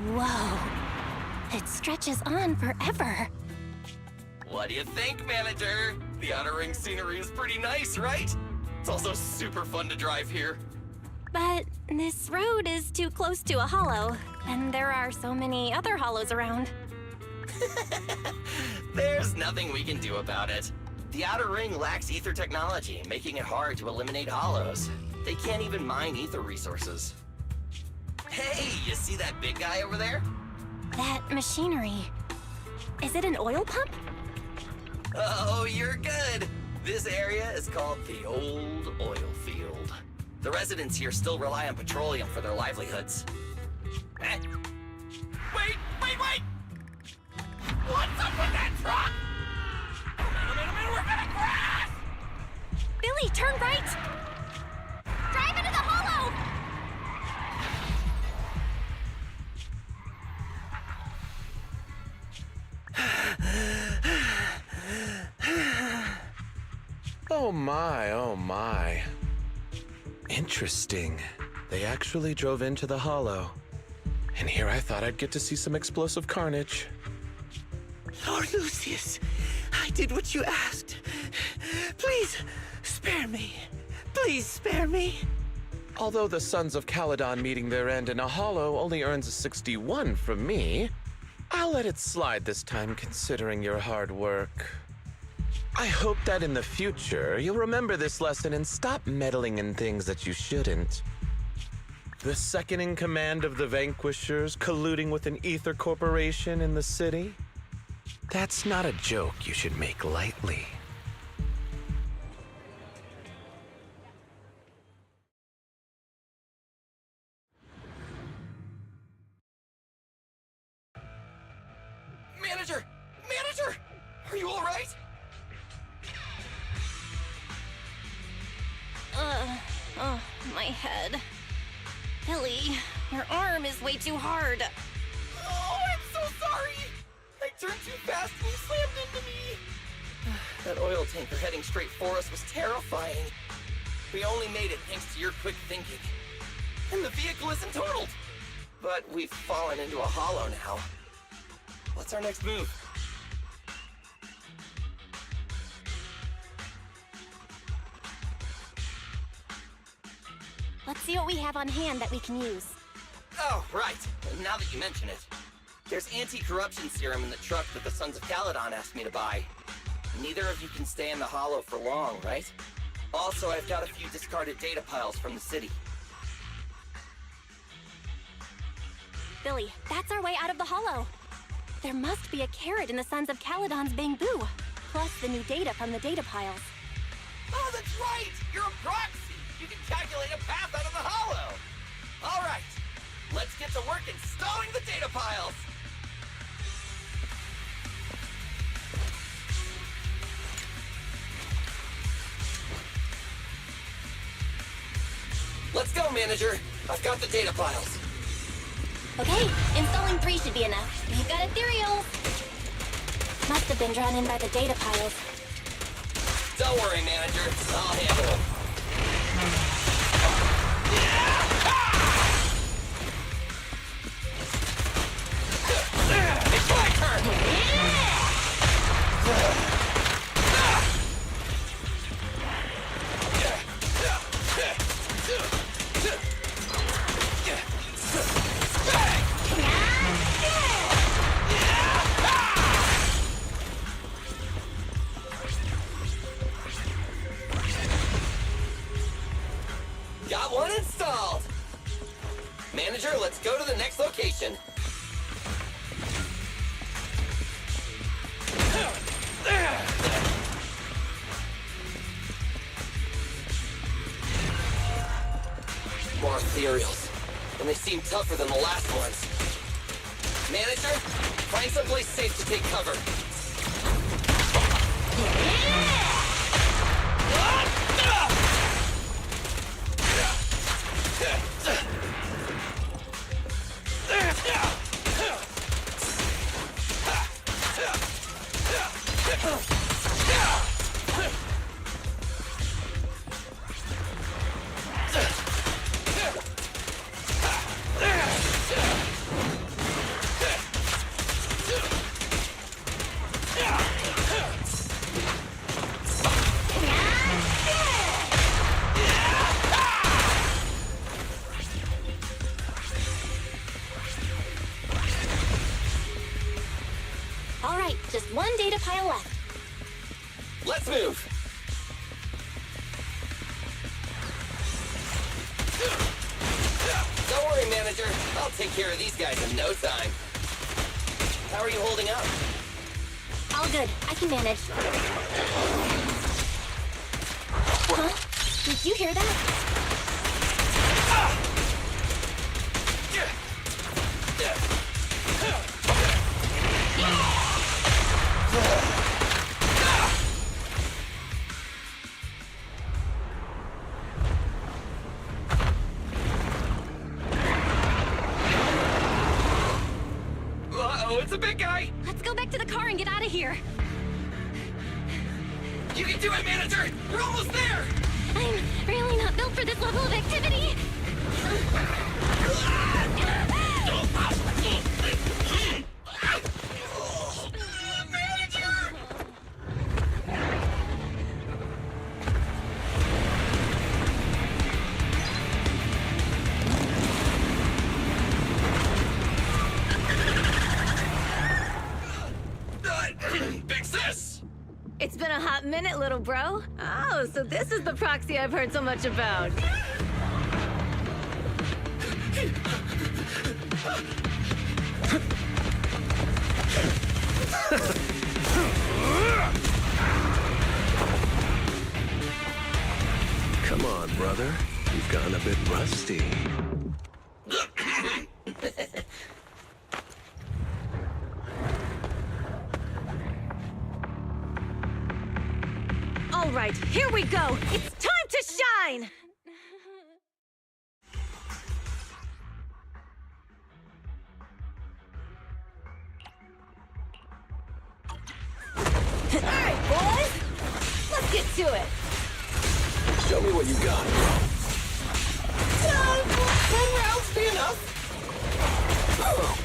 Whoa. It stretches on forever. What do you think, Manager? The outer ring scenery is pretty nice, right? It's also super fun to drive here. But this road is too close to a hollow, and there are so many other hollows around. There's nothing we can do about it. The outer ring lacks ether technology, making it hard to eliminate hollows. They can't even mine ether resources. Hey, you see that big guy over there? That machinery. Is it an oil pump? Oh, you're good. This area is called the Old Oil Field. The residents here still rely on petroleum for their livelihoods. Eh. Wait! What's up with that truck? Oh man, we're gonna crash! Billy, turn right! Drive into the hollow! Oh my, oh my. Interesting. They actually drove into the hollow. And here I thought I'd get to see some explosive carnage. Lord Lucius, I did what you asked. Please, spare me. Please spare me. Although the Sons of Caledon meeting their end in a hollow only earns a 61 from me, I'll let it slide this time considering your hard work. I hope that in the future, you'll remember this lesson and stop meddling in things that you shouldn't. The second in command of the Vanquishers colluding with an ether corporation in the city? That's not a joke you should make lightly. Manager! Are you all right? Oh, my head. Billy, your arm is way too hard. Oh, I'm so sorry! I turned too fast and you slammed into me! That oil tanker heading straight for us was terrifying. We only made it thanks to your quick thinking. And the vehicle isn't totaled! But we've fallen into a hollow now. What's our next move? Let's see what we have on hand that we can use. Oh, right. Now that you mention it. There's anti-corruption serum in the truck that the Sons of Caledon asked me to buy. Neither of you can stay in the hollow for long, right? Also, I've got a few discarded data piles from the city. Billy, that's our way out of the hollow. There must be a carrot in the Sons of Caledon's bamboo, plus the new data from the data piles. Oh, that's right! You're a proxy! You can calculate a path out of the hollow! All right, let's get to work installing the data piles! Let's go, Manager! I've got the data piles. Okay, installing 3 should be enough. We've got ethereal. Must have been drawn in by the data piles. Don't worry, Manager. I'll handle it. It's my turn! Got one installed! Manager, let's go to the next location. More ethereals, and they seem tougher than the last ones. Manager, find someplace safe to take cover. Just one data pile left. Let's move! Don't worry, manager. I'll take care of these guys in no time. How are you holding up? All good. I can manage. Huh? Did you hear that? Uh-oh, it's a big guy! Let's go back to the car and get out of here. You can do it, manager! You're almost there! I'm really not built for this level of activity. Manager! Big sis! It's been a hot minute, little bro. Oh, so this is the proxy I've heard so much about. Come on, brother. You've gotten a bit rusty. All right, here we go. It's time to shine! All right, boys. Let's get to it. Show me what you got. 10 rounds be enough? Oh,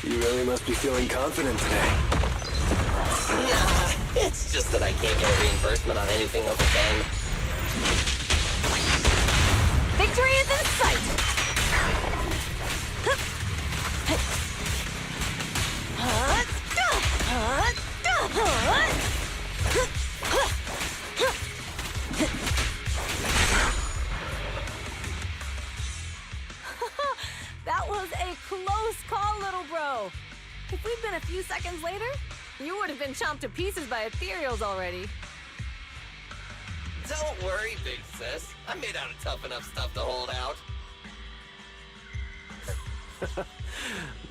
you really must be feeling confident today. Nah, it's just that I can't get a reimbursement on anything over 10. Victory is in sight. That was a close call, little bro. If we'd been a few seconds later, you would have been chomped to pieces by ethereals already. Don't worry, big sis. I'm made out of tough enough stuff to hold out.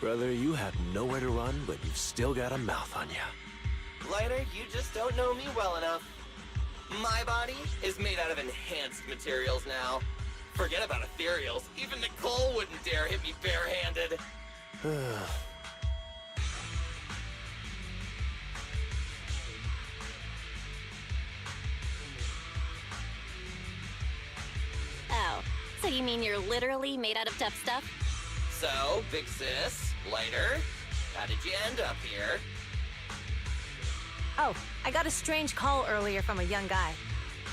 Brother, you have nowhere to run, but you've still got a mouth on you. Lighter, you just don't know me well enough. My body is made out of enhanced materials now. Forget about ethereals. Even Nicole wouldn't dare hit me barehanded. Oh, so you mean you're literally made out of tough stuff? So, big sis, Lighter, how did you end up here? Oh, I got a strange call earlier from a young guy.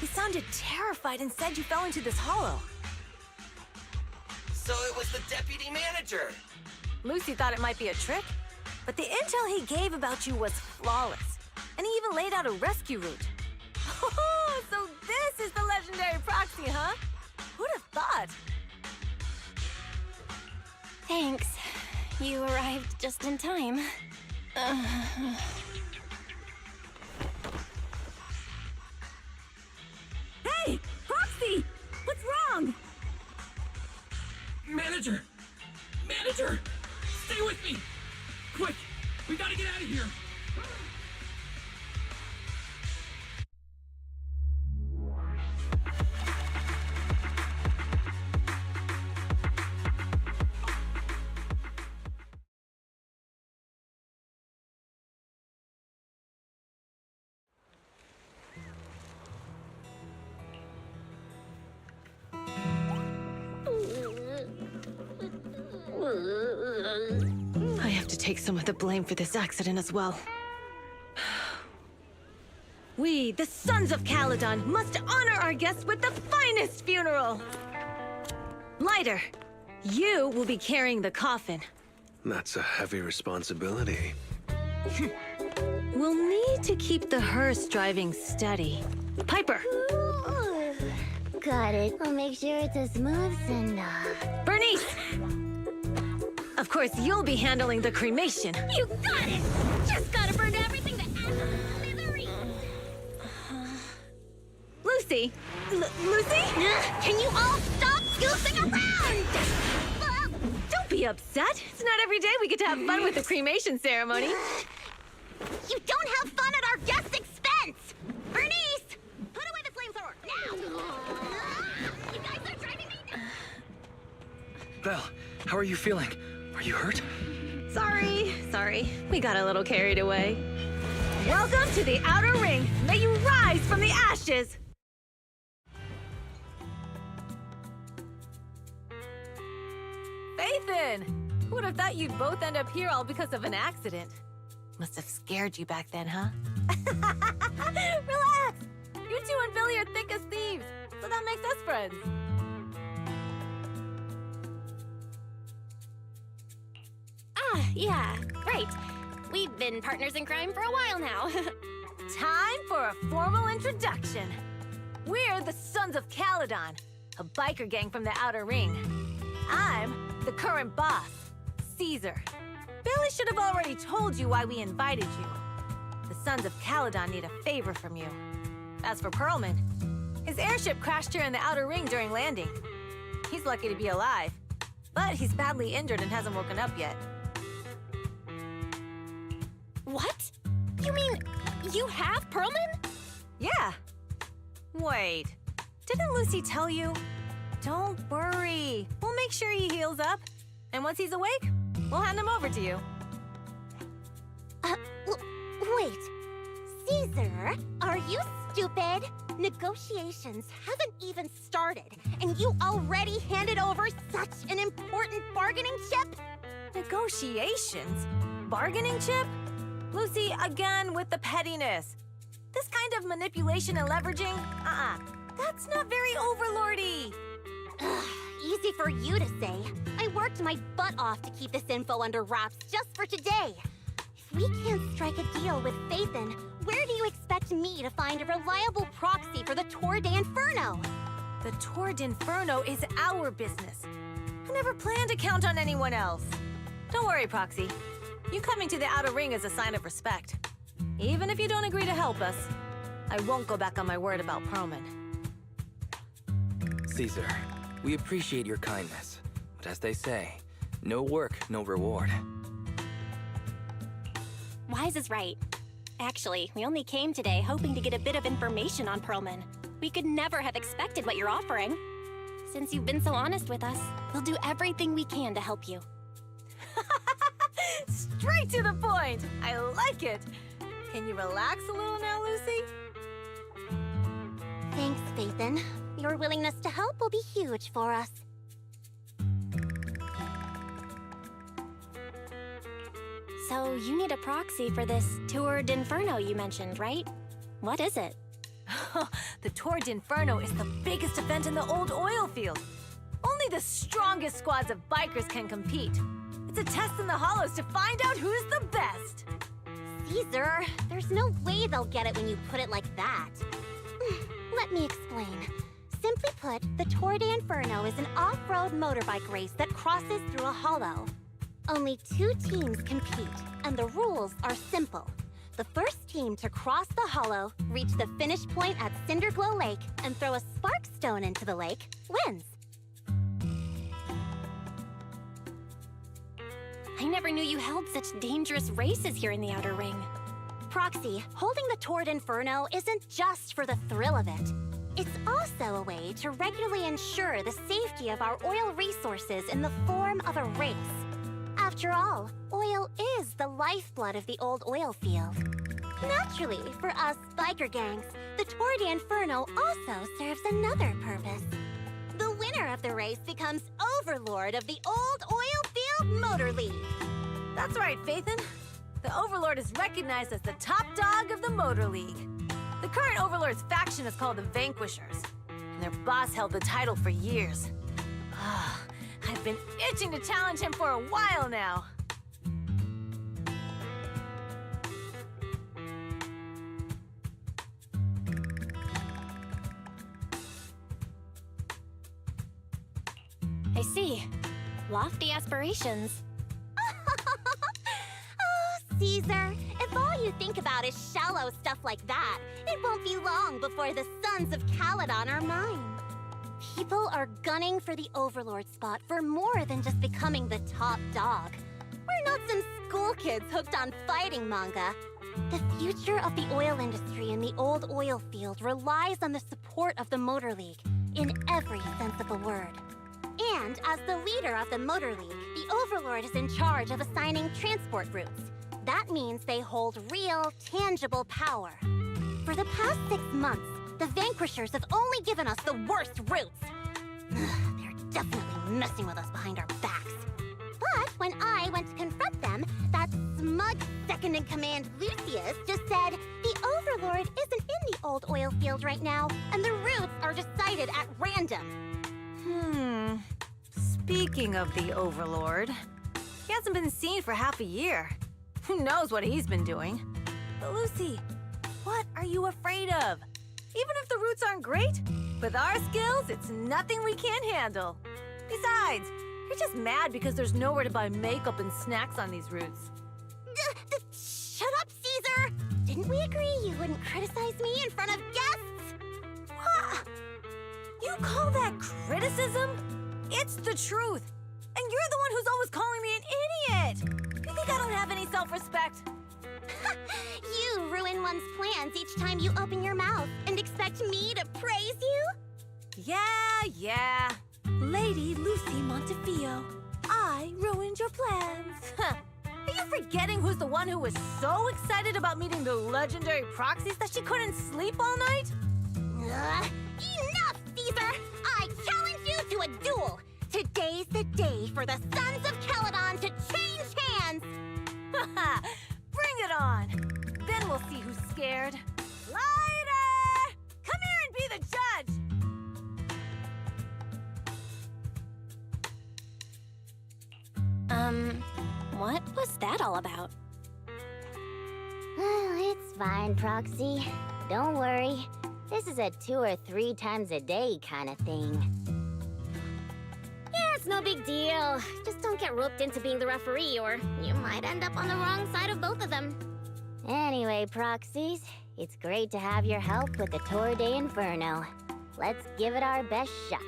He sounded terrified and said you fell into this hollow. So it was the deputy manager. Lucy thought it might be a trick, but the intel he gave about you was flawless. And he even laid out a rescue route. Oh, so this is the legendary proxy, huh? Who'd have thought? Thanks. You arrived just in time. Hey, Proxy! What's wrong? Manager! Manager! Stay with me! Quick! We gotta get out of here! I have to take some of the blame for this accident as well. We, the Sons of Caledon, must honor our guests with the finest funeral! Lighter, you will be carrying the coffin. That's a heavy responsibility. We'll need to keep the hearse driving steady. Piper! Ooh, got it. I'll make sure it's a smooth send-off. Bernice! Of course, you'll be handling the cremation. You got it! Just gotta burn everything to smithereens! Lucy! Lucy? Can you all stop goofing around? Don't be upset. It's not every day we get to have fun with the cremation ceremony. You don't have fun at our guest's expense! Bernice! Put away the flamethrower, now! You guys are driving me nuts! Belle, how are you feeling? Are you hurt? Sorry. We got a little carried away. Welcome to the Outer Ring. May you rise from the ashes. Fathan! Who would have thought you'd both end up here all because of an accident? Must have scared you back then, huh? Relax! You two and Billy are thick as thieves, so that makes us friends. Yeah, right. We've been partners in crime for a while now. Time for a formal introduction. We're the Sons of Caledon, a biker gang from the Outer Ring. I'm the current boss, Caesar. Billy should have already told you why we invited you. The Sons of Caledon need a favor from you. As for Pearlman, his airship crashed here in the Outer Ring during landing. He's lucky to be alive, but he's badly injured and hasn't woken up yet. What? You mean you have Pearlman? Yeah. Wait, didn't Lucy tell you? Don't worry. We'll make sure he heals up. And once he's awake, we'll hand him over to you. Wait. Caesar, are you stupid? Negotiations haven't even started, and you already handed over such an important bargaining chip? Negotiations? Bargaining chip? Lucy, again with the pettiness. This kind of manipulation and leveraging? That's not very overlordy. Easy for you to say. I worked my butt off to keep this info under wraps just for today. If we can't strike a deal with Fathan, where do you expect me to find a reliable proxy for the Tour d'Inferno? The Tour d'Inferno is our business. I never planned to count on anyone else. Don't worry, Proxy. You coming to the Outer Ring is a sign of respect. Even if you don't agree to help us, I won't go back on my word about Pearlman. Caesar, we appreciate your kindness, but as they say, no work, no reward. Wise is right. Actually, we only came today hoping to get a bit of information on Pearlman. We could never have expected what you're offering. Since you've been so honest with us, we'll do everything we can to help you. Straight to the point! I like it! Can you relax a little now, Lucy? Thanks, Fathan. Your willingness to help will be huge for us. So you need a proxy for this Tour d'Inferno you mentioned, right? What is it? The Tour d'Inferno is the biggest event in the old oil field. Only the strongest squads of bikers can compete. It's a test in the hollows to find out who's the best. Caesar, there's no way they'll get it when you put it like that. Let me explain. Simply put, the Tour d'Inferno is an off-road motorbike race that crosses through a hollow. Only 2 teams compete, and the rules are simple. The first team to cross the hollow, reach the finish point at Cinderglow Lake, and throw a spark stone into the lake, wins. I never knew you held such dangerous races here in the Outer Ring. Proxy, holding the Tour d'Inferno isn't just for the thrill of it. It's also a way to regularly ensure the safety of our oil resources in the form of a race. After all, oil is the lifeblood of the old oil field. Naturally, for us biker gangs, the Tour d'Inferno also serves another purpose. The winner of the race becomes overlord of the old oil field motor league. That's right, Fathan. The Overlord is recognized as the top dog of the Motor League. The current Overlord's faction is called the Vanquishers, and their boss held the title for years. I've been itching to challenge him for a while now. see. Lofty aspirations. Oh, Caesar, if all you think about is shallow stuff like that, it won't be long before the sons of Caledon are mine. People are gunning for the Overlord spot for more than just becoming the top dog. We're not some school kids hooked on fighting manga. The future of the oil industry in the old oil field relies on the support of the Motor League, in every sense of the word. And as the leader of the Motor League, the Overlord is in charge of assigning transport routes. That means they hold real, tangible power. For the past 6 months, the Vanquishers have only given us the worst routes. They're definitely messing with us behind our backs. But when I went to confront them, that smug second-in-command Lucius just said the Overlord isn't in the old oil field right now, and the routes are decided at random. Speaking of the Overlord, he hasn't been seen for half a year. Who knows what he's been doing? But Lucy, what are you afraid of? Even if the routes aren't great, with our skills, it's nothing we can't handle. Besides, you're just mad because there's nowhere to buy makeup and snacks on these routes. Shut up, Caesar! Didn't we agree you wouldn't criticize me in front of guests? What? You call that criticism? It's the truth. And you're the one who's always calling me an idiot. You think I don't have any self-respect? You ruin one's plans each time you open your mouth and expect me to praise you? Yeah. Lady Lucy Montefiore, I ruined your plans. Are you forgetting who's the one who was so excited about meeting the legendary proxies that she couldn't sleep all night? Enough, Caesar! I challenge you to a duel! Today's the day for the Sons of Caledon to change hands! Bring it on! Then we'll see who's scared. Lighter! Come here and be the judge! What was that all about? It's fine, Proxy. Don't worry. This is a 2 or 3 times a day kind of thing. Yeah, it's no big deal. Just don't get roped into being the referee, or you might end up on the wrong side of both of them. Anyway, Proxies, it's great to have your help with the Tour de Inferno. Let's give it our best shot.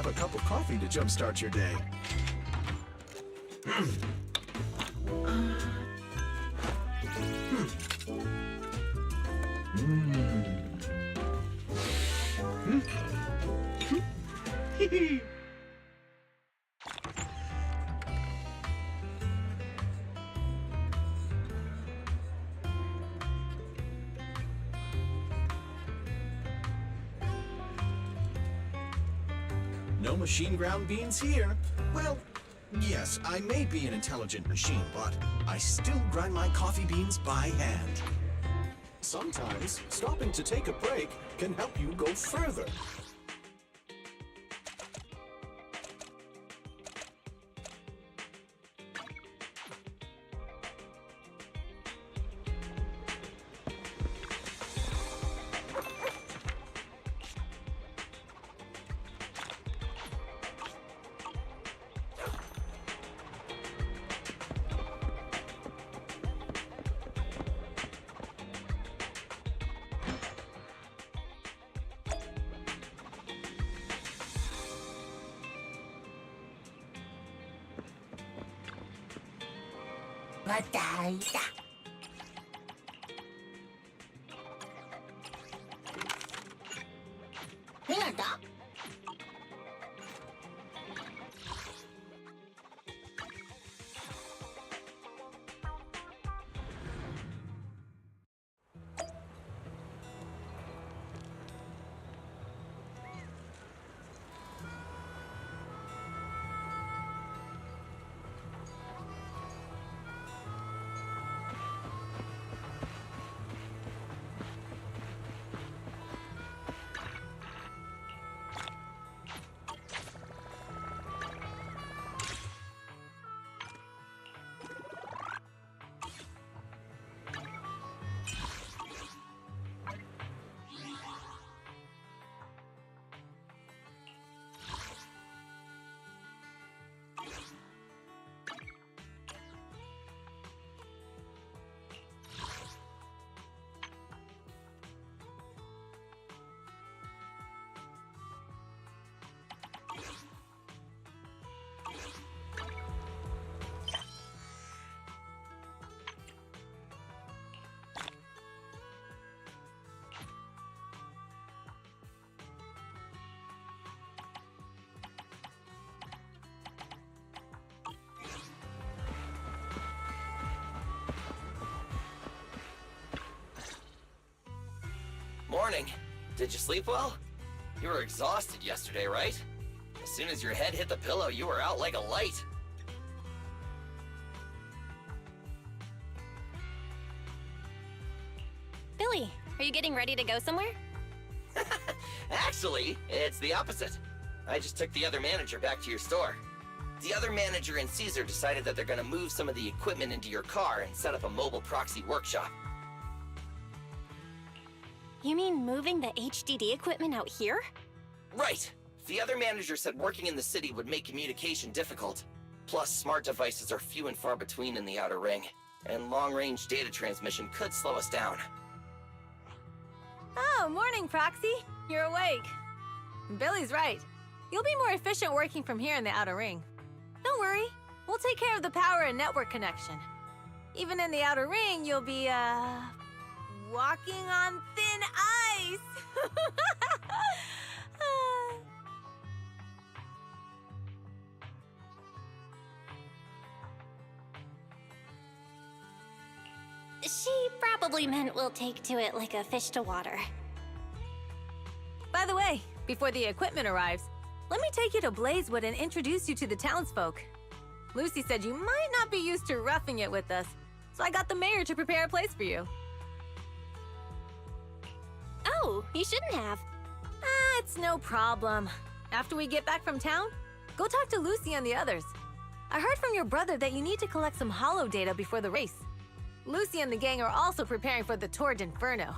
have a cup of coffee to jumpstart your day. No machine ground beans here. Well, yes, I may be an intelligent machine, but I still grind my coffee beans by hand. Sometimes, stopping to take a break can help you go further. Morning. Did you sleep well? You were exhausted yesterday, right? As soon as your head hit the pillow, you were out like a light. Billy, are you getting ready to go somewhere? Actually, it's the opposite. I just took the other manager back to your store. The other manager and Caesar decided that they're gonna move some of the equipment into your car and set up a mobile proxy workshop. You mean moving the HDD equipment out here? Right. The other manager said working in the city would make communication difficult. Plus, smart devices are few and far between in the Outer Ring, and long-range data transmission could slow us down. Oh, morning, Proxy. You're awake. Billy's right. You'll be more efficient working from here in the Outer Ring. Don't worry. We'll take care of the power and network connection. Even in the Outer Ring, you'll be, walking on thin ice. She probably meant we'll take to it like a fish to water. By the way, before the equipment arrives, let me take you to Blazewood and introduce you to the townsfolk. Lucy said you might not be used to roughing it with us, so I got the mayor to prepare a place for you. Oh, you shouldn't have. It's no problem. After we get back from town, go talk to Lucy and the others. I heard from your brother that you need to collect some holo data before the race. Lucy and the gang are also preparing for the Tour d'Inferno.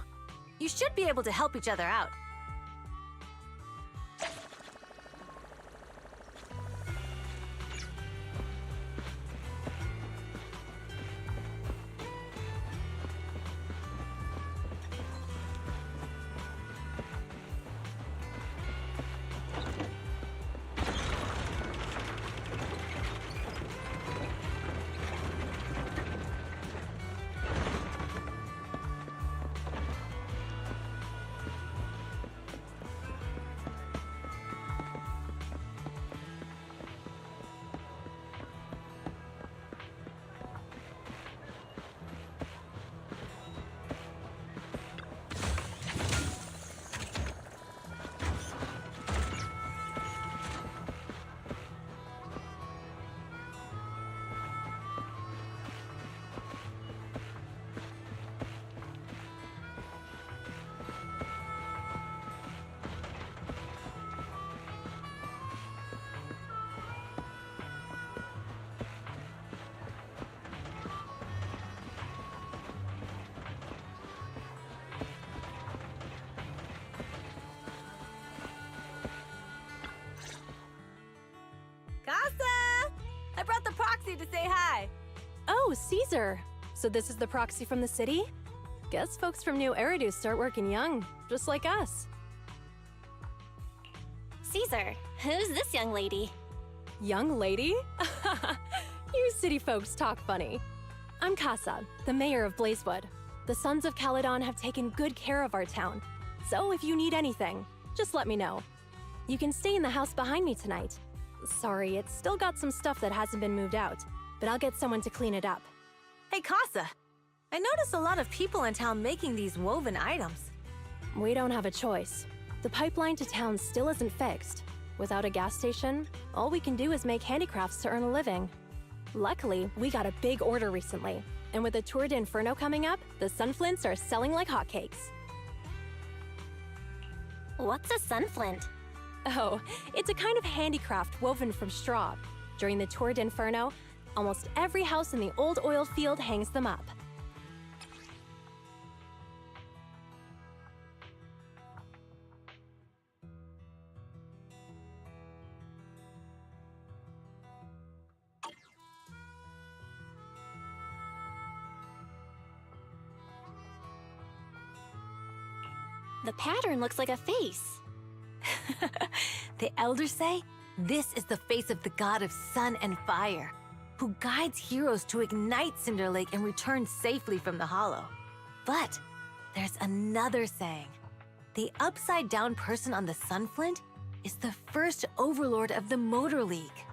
You should be able to help each other out. say hi. Oh, Caesar. So this is the proxy from the city? Guess folks from New Eridu start working young, just like us. Caesar, who's this young lady? Young lady? You city folks talk funny. I'm Casa, the mayor of Blazewood. The Sons of Caledon have taken good care of our town. So if you need anything, just let me know. You can stay in the house behind me tonight. Sorry, it's still got some stuff that hasn't been moved out, but I'll get someone to clean it up. Hey, Casa. I noticed a lot of people in town making these woven items. We don't have a choice. The pipeline to town still isn't fixed. Without a gas station, all we can do is make handicrafts to earn a living. Luckily, we got a big order recently, and with the Tour d'Inferno coming up, the sunflints are selling like hotcakes. What's a sunflint? Oh, it's a kind of handicraft woven from straw. During the Tour d'Inferno, almost every house in the old oil field hangs them up. The pattern looks like a face. The elders say this is the face of the god of sun and fire, who guides heroes to ignite Cinder Lake and return safely from the hollow. But there's another saying. The upside-down person on the sunflint is the first overlord of the Motor League.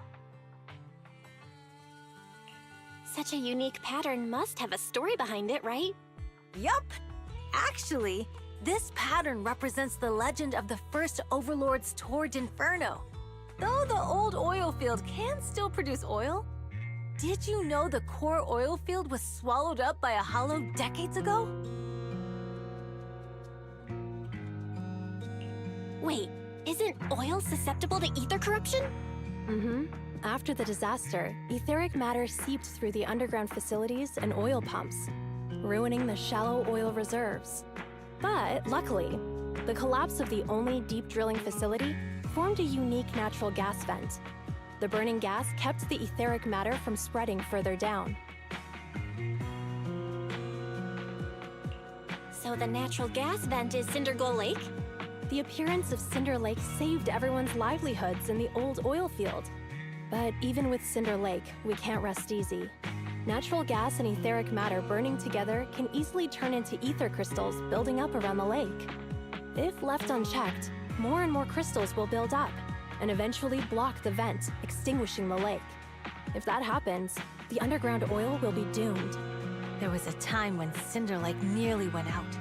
Such a unique pattern must have a story behind it, right? Yup! Actually, this pattern represents the legend of the first overlord's Tour d'Inferno. Though the old oil field can still produce oil, did you know the core oil field was swallowed up by a hollow decades ago? Wait, isn't oil susceptible to ether corruption? Mm-hmm. After the disaster, etheric matter seeped through the underground facilities and oil pumps, ruining the shallow oil reserves. But luckily, the collapse of the only deep drilling facility formed a unique natural gas vent. The burning gas kept the etheric matter from spreading further down. So the natural gas vent is Cindergold Lake? The appearance of Cinder Lake saved everyone's livelihoods in the old oil field. But even with Cinder Lake, we can't rest easy. Natural gas and etheric matter burning together can easily turn into ether crystals building up around the lake. If left unchecked, more and more crystals will build up and eventually block the vent, extinguishing the lake. If that happens, the underground oil will be doomed. There was a time when Cinder Lake nearly went out.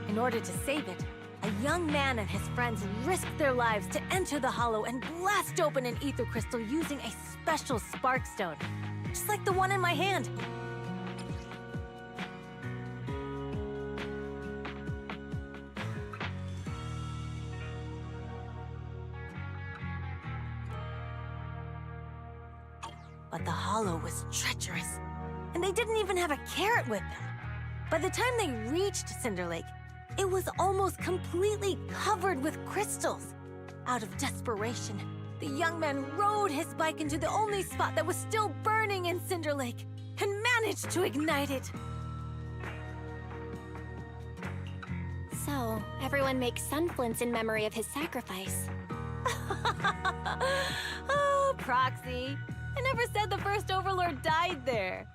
In order to save it, a young man and his friends risked their lives to enter the hollow and blast open an ether crystal using a special spark stone, just like the one in my hand. But the hollow was treacherous, and they didn't even have a carrot with them. By the time they reached Cinder Lake, it was almost completely covered with crystals. Out of desperation, the young man rode his bike into the only spot that was still burning in Cinder Lake and managed to ignite it. So, everyone makes sunflints in memory of his sacrifice. Oh, Proxy. I never said the first Overlord died there.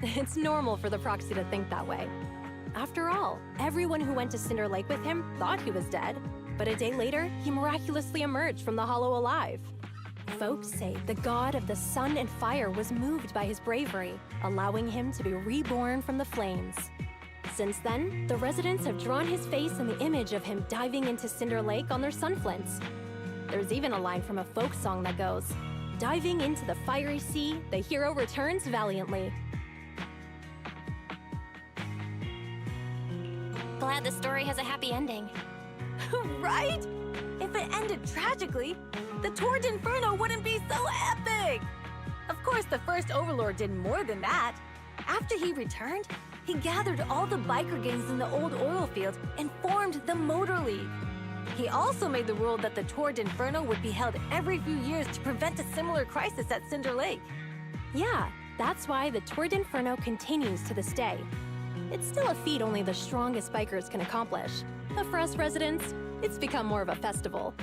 It's normal for the proxy to think that way. After all, everyone who went to Cinder Lake with him thought he was dead, but a day later, he miraculously emerged from the hollow alive. Folks say the god of the sun and fire was moved by his bravery, allowing him to be reborn from the flames. Since then, the residents have drawn his face and the image of him diving into Cinder Lake on their sunflints. There's even a line from a folk song that goes, "Diving into the fiery sea, the hero returns valiantly." Glad the story has a happy ending. Right? If it ended tragically, the Tour d'Inferno wouldn't be so epic! Of course, the first Overlord did more than that. After he returned, he gathered all the biker gangs in the old oil field and formed the Motor League. He also made the rule that the Tour d'Inferno would be held every few years to prevent a similar crisis at Cinder Lake. Yeah, That's why the Tour d'Inferno continues to this day. It's still a feat only the strongest bikers can accomplish, but for us residents, it's become more of a festival.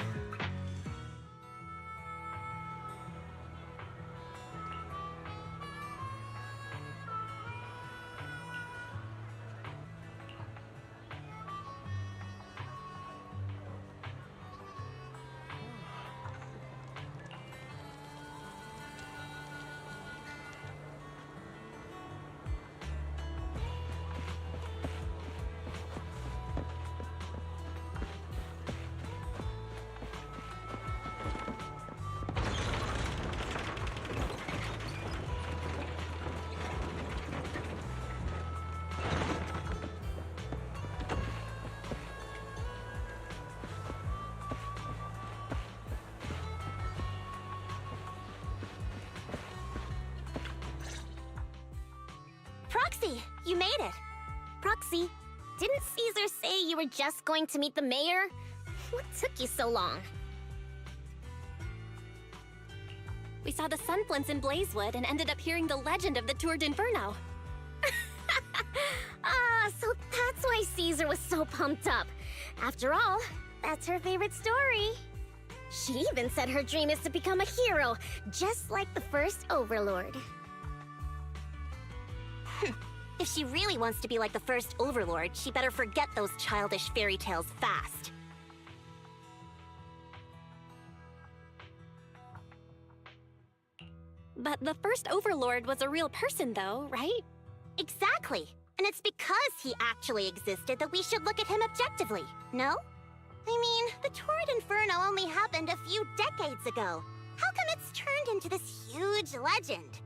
Proxy, you made it. Proxy, didn't Caesar say you were just going to meet the mayor? What took you so long? We saw the Sunflints in Blazewood and ended up hearing the legend of the Tour d'Inferno. Ah, so that's why Caesar was so pumped up. After all, that's her favorite story. She even said her dream is to become a hero, just like the first Overlord. If she really wants to be like the first Overlord, she better forget those childish fairy tales fast. But the first Overlord was a real person, though, right? Exactly. And it's because he actually existed that we should look at him objectively, no? I mean, the Tour d'Inferno only happened a few decades ago. How come it's turned into this huge legend?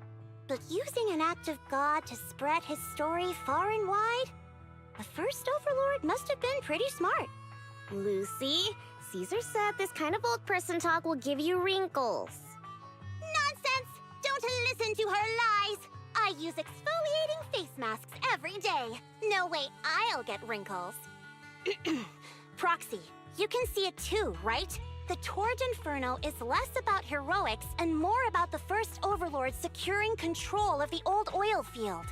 But using an act of God to spread his story far and wide? The first Overlord must have been pretty smart. Lucy, Caesar said this kind of old person talk will give you wrinkles. Nonsense! Don't listen to her lies! I use exfoliating face masks every day. No way I'll get wrinkles. Proxy, you can see it too, right? The Tour d'Inferno is less about heroics and more about the first Overlord securing control of the old oil field.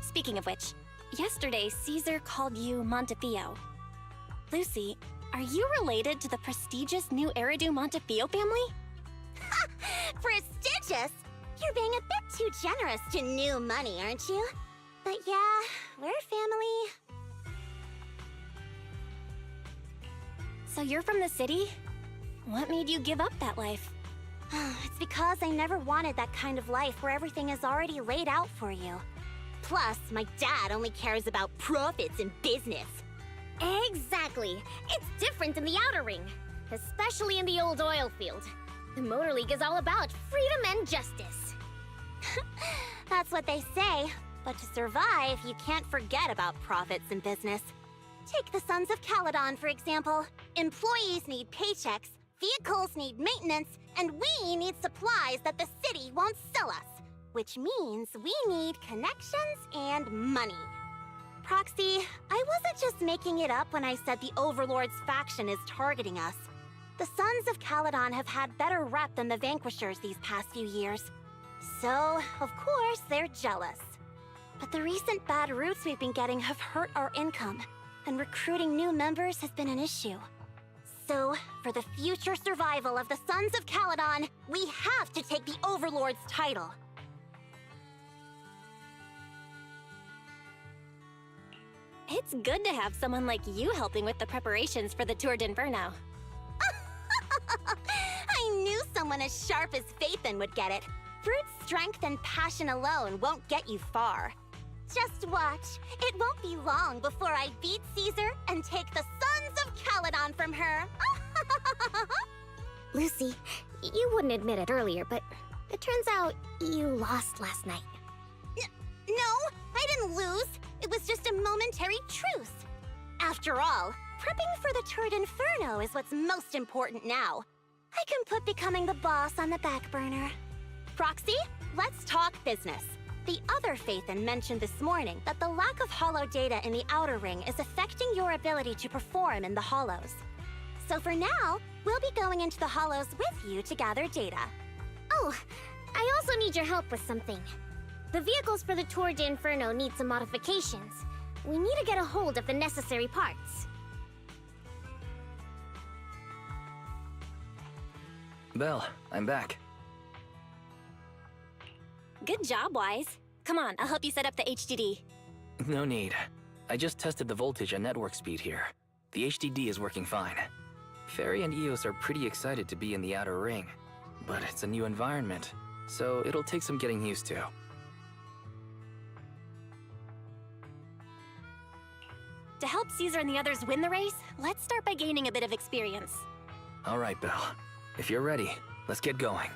Speaking of which, yesterday Caesar called you Montefiore. Lucy, are you related to the prestigious new Eridu Montefiore family? Prestigious? You're being a bit too generous to new money, aren't you? But yeah, we're family. So you're from the city? What made you give up that life? It's because I never wanted that kind of life where everything is already laid out for you. Plus, my dad only cares about profits and business. Exactly. It's different in the Outer Ring, especially in the old oil field. The Motor League is all about freedom and justice. That's what they say. But to survive, you can't forget about profits in business. Take the Sons of Caledon, for example. Employees need paychecks, vehicles need maintenance, and we need supplies that the city won't sell us. Which means we need connections and money. Proxy, I wasn't just making it up when I said the Overlord's faction is targeting us. The Sons of Caledon have had better rep than the Vanquishers these past few years. So, of course, they're jealous. But the recent bad routes we've been getting have hurt our income, and recruiting new members has been an issue. So, for the future survival of the Sons of Caledon, we have to take the Overlord's title. It's good to have someone like you helping with the preparations for the Tour d'Inferno. I knew someone as sharp as Faithin would get it. Brute strength and passion alone won't get you far. Just watch. It won't be long before I beat Caesar and take the Sons of Caledon from her. Lucy, you wouldn't admit it earlier, but it turns out you lost last night. No, I didn't lose. It was just a momentary truce. After all, prepping for the Tour d'Inferno is what's most important now. I can put becoming the boss on the back burner. Proxy, let's talk business. The other Phaethon mentioned this morning that the lack of hollow data in the outer ring is affecting your ability to perform in the hollows. So for now, we'll be going into the hollows with you to gather data. Oh, I also need your help with something. The vehicles for the Tour d'Inferno need some modifications. We need to get a hold of the necessary parts. Belle, I'm back. Good job, Wise. Come on, I'll help you set up the HDD. No need. I just tested the voltage and network speed here. The HDD is working fine. Fairy and Eos are pretty excited to be in the outer ring, but it's a new environment, so it'll take some getting used to. To help Caesar and the others win the race, let's start by gaining a bit of experience. All right, Belle. If you're ready, let's get going.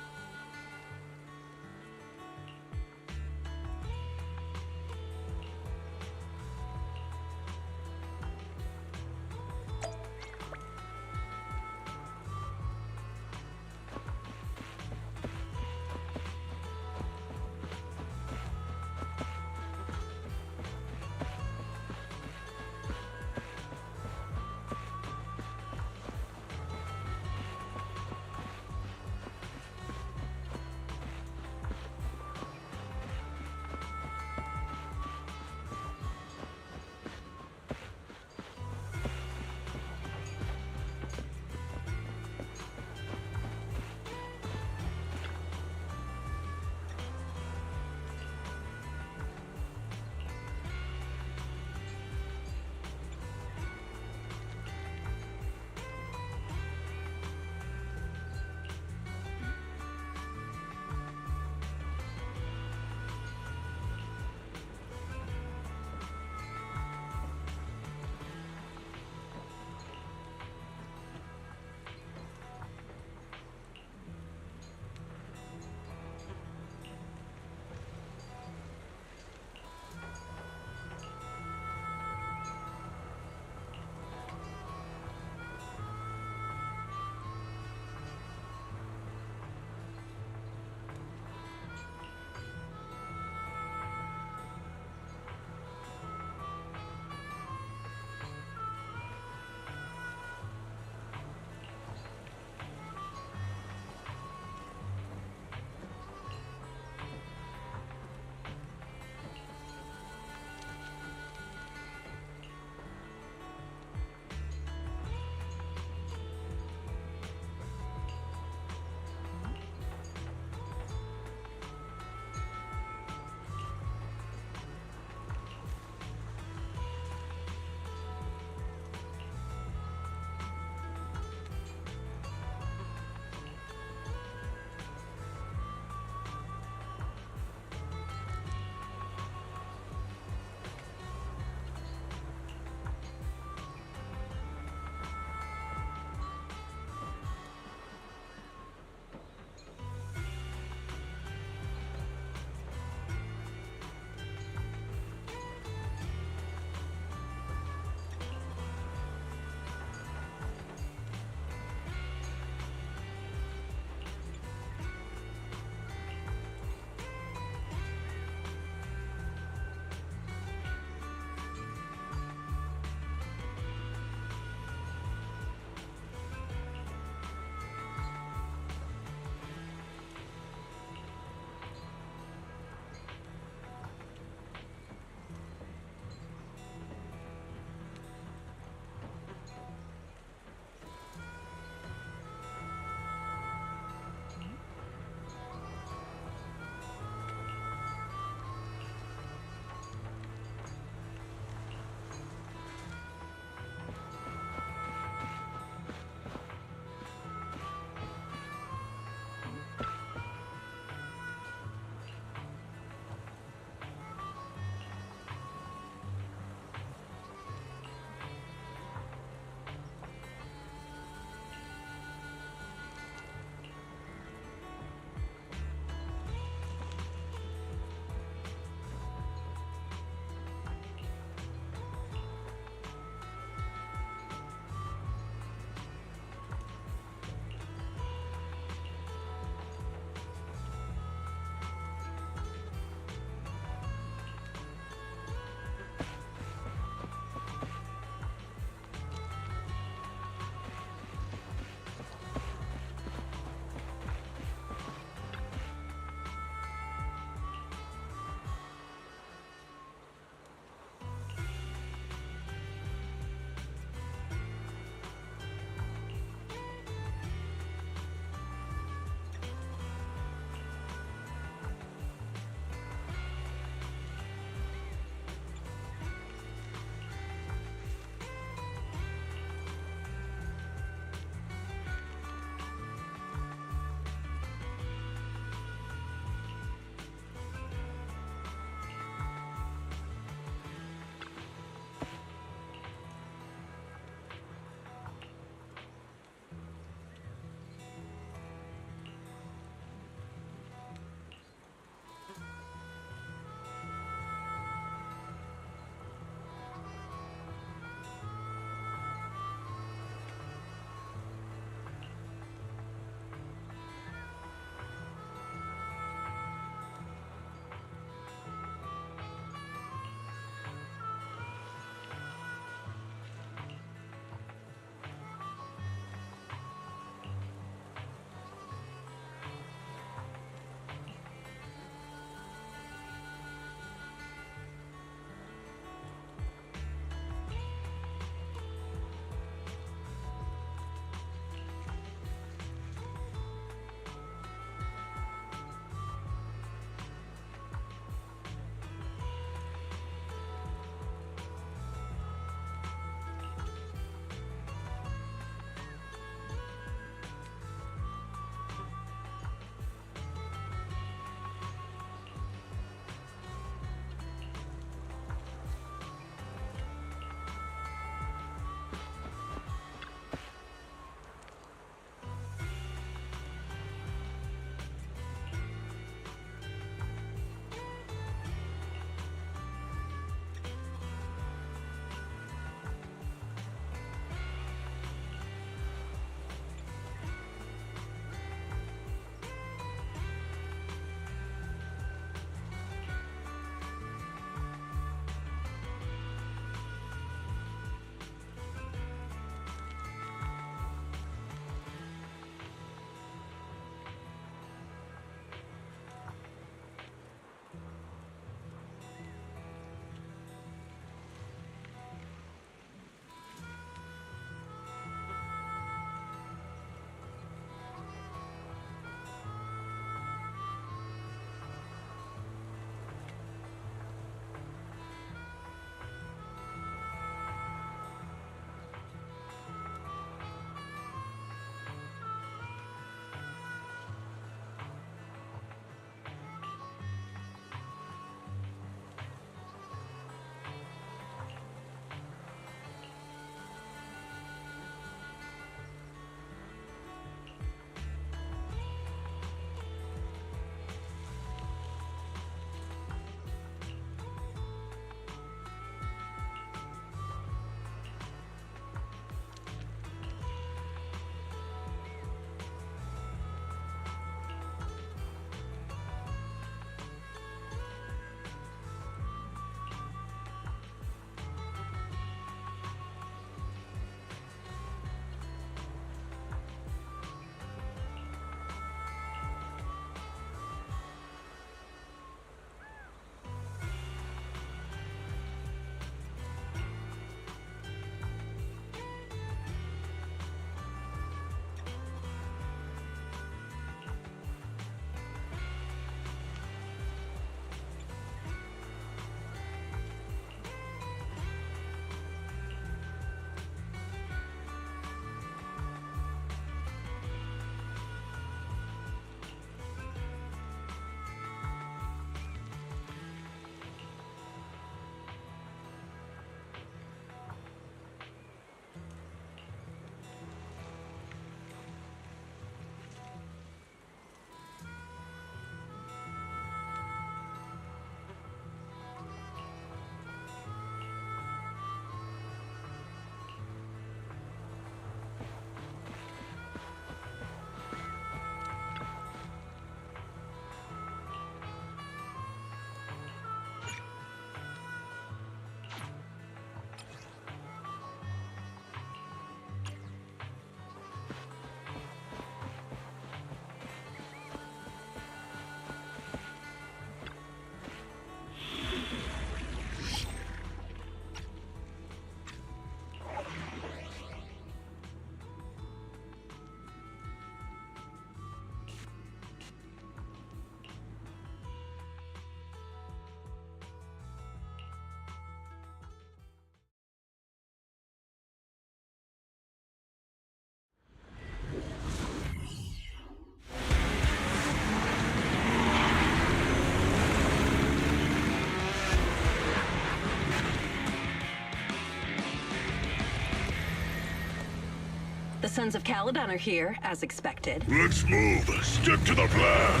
Sons of Caledon are here, as expected. Let's move. Stick to the plan.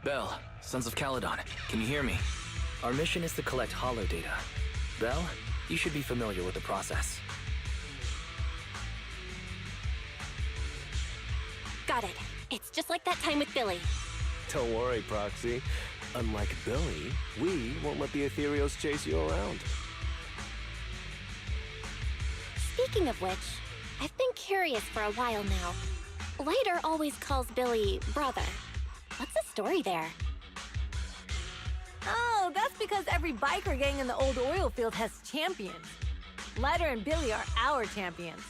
Belle, Sons of Caledon, can you hear me? Our mission is to collect holo data. Belle, you should be familiar with the process. Got it. It's just like that time with Billy. Don't worry, Proxy. Unlike Billy, we won't let the Ethereals chase you around. Speaking of which, I've been curious for a while now. Lighter always calls Billy brother. What's the story there? Oh, that's because every biker gang in the old oil field has champions. Lighter and Billy are our champions.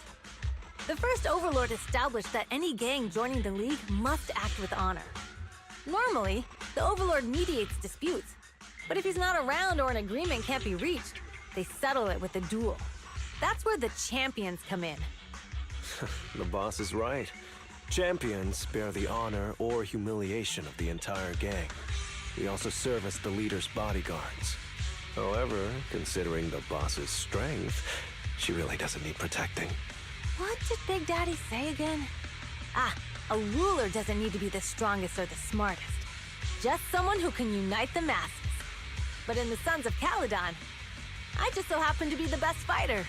The first Overlord established that any gang joining the League must act with honor. Normally, the Overlord mediates disputes, but if he's not around or an agreement can't be reached, they settle it with a duel. That's where the champions come in. The boss is right. Champions bear the honor or humiliation of the entire gang. We also serve as the leader's bodyguards. However, considering the boss's strength, she really doesn't need protecting. What did Big Daddy say again? Ah, a ruler doesn't need to be the strongest or the smartest. Just someone who can unite the masses. But in the Sons of Caledon, I just so happen to be the best fighter.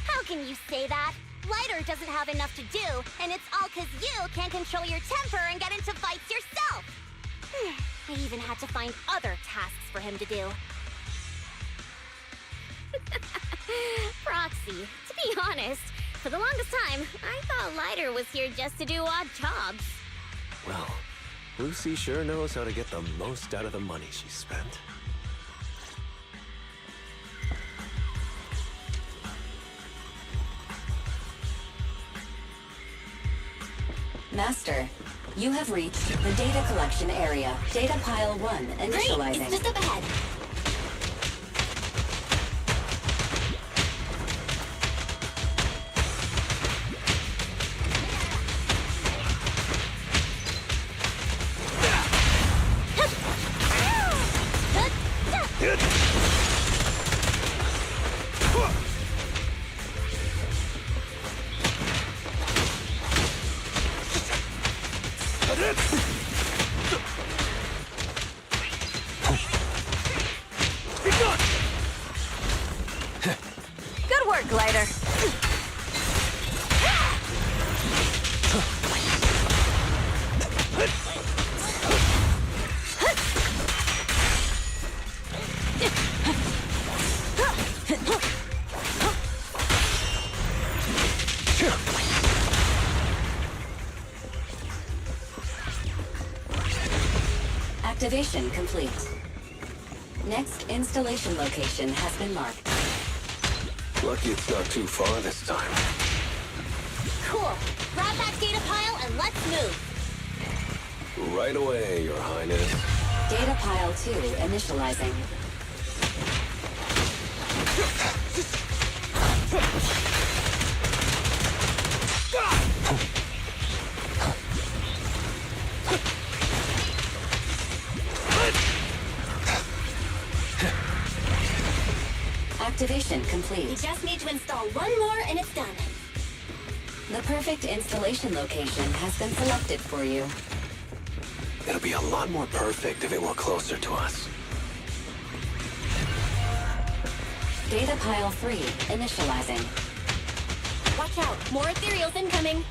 How can you say that? Lighter doesn't have enough to do, and it's all 'cause you can't control your temper and get into fights yourself. I even had to find other tasks for him to do. Proxy, to be honest, for the longest time, I thought Lighter was here just to do odd jobs. Well, Lucy sure knows how to get the most out of the money she spent. Master, you have reached the data collection area. Data pile 1 initializing. Great, it's just up ahead. Good work, Lighter. Activation complete. Next installation location has been marked. Lucky it's not too far this time. Cool. Grab that data pile and let's move. Right away, Your Highness. Data pile 2 initializing. Activation complete. We just need to install one more and it's done. The perfect installation location has been selected for you. It'll be a lot more perfect if it were closer to us. Data pile 3 initializing. Watch out, more ethereals incoming.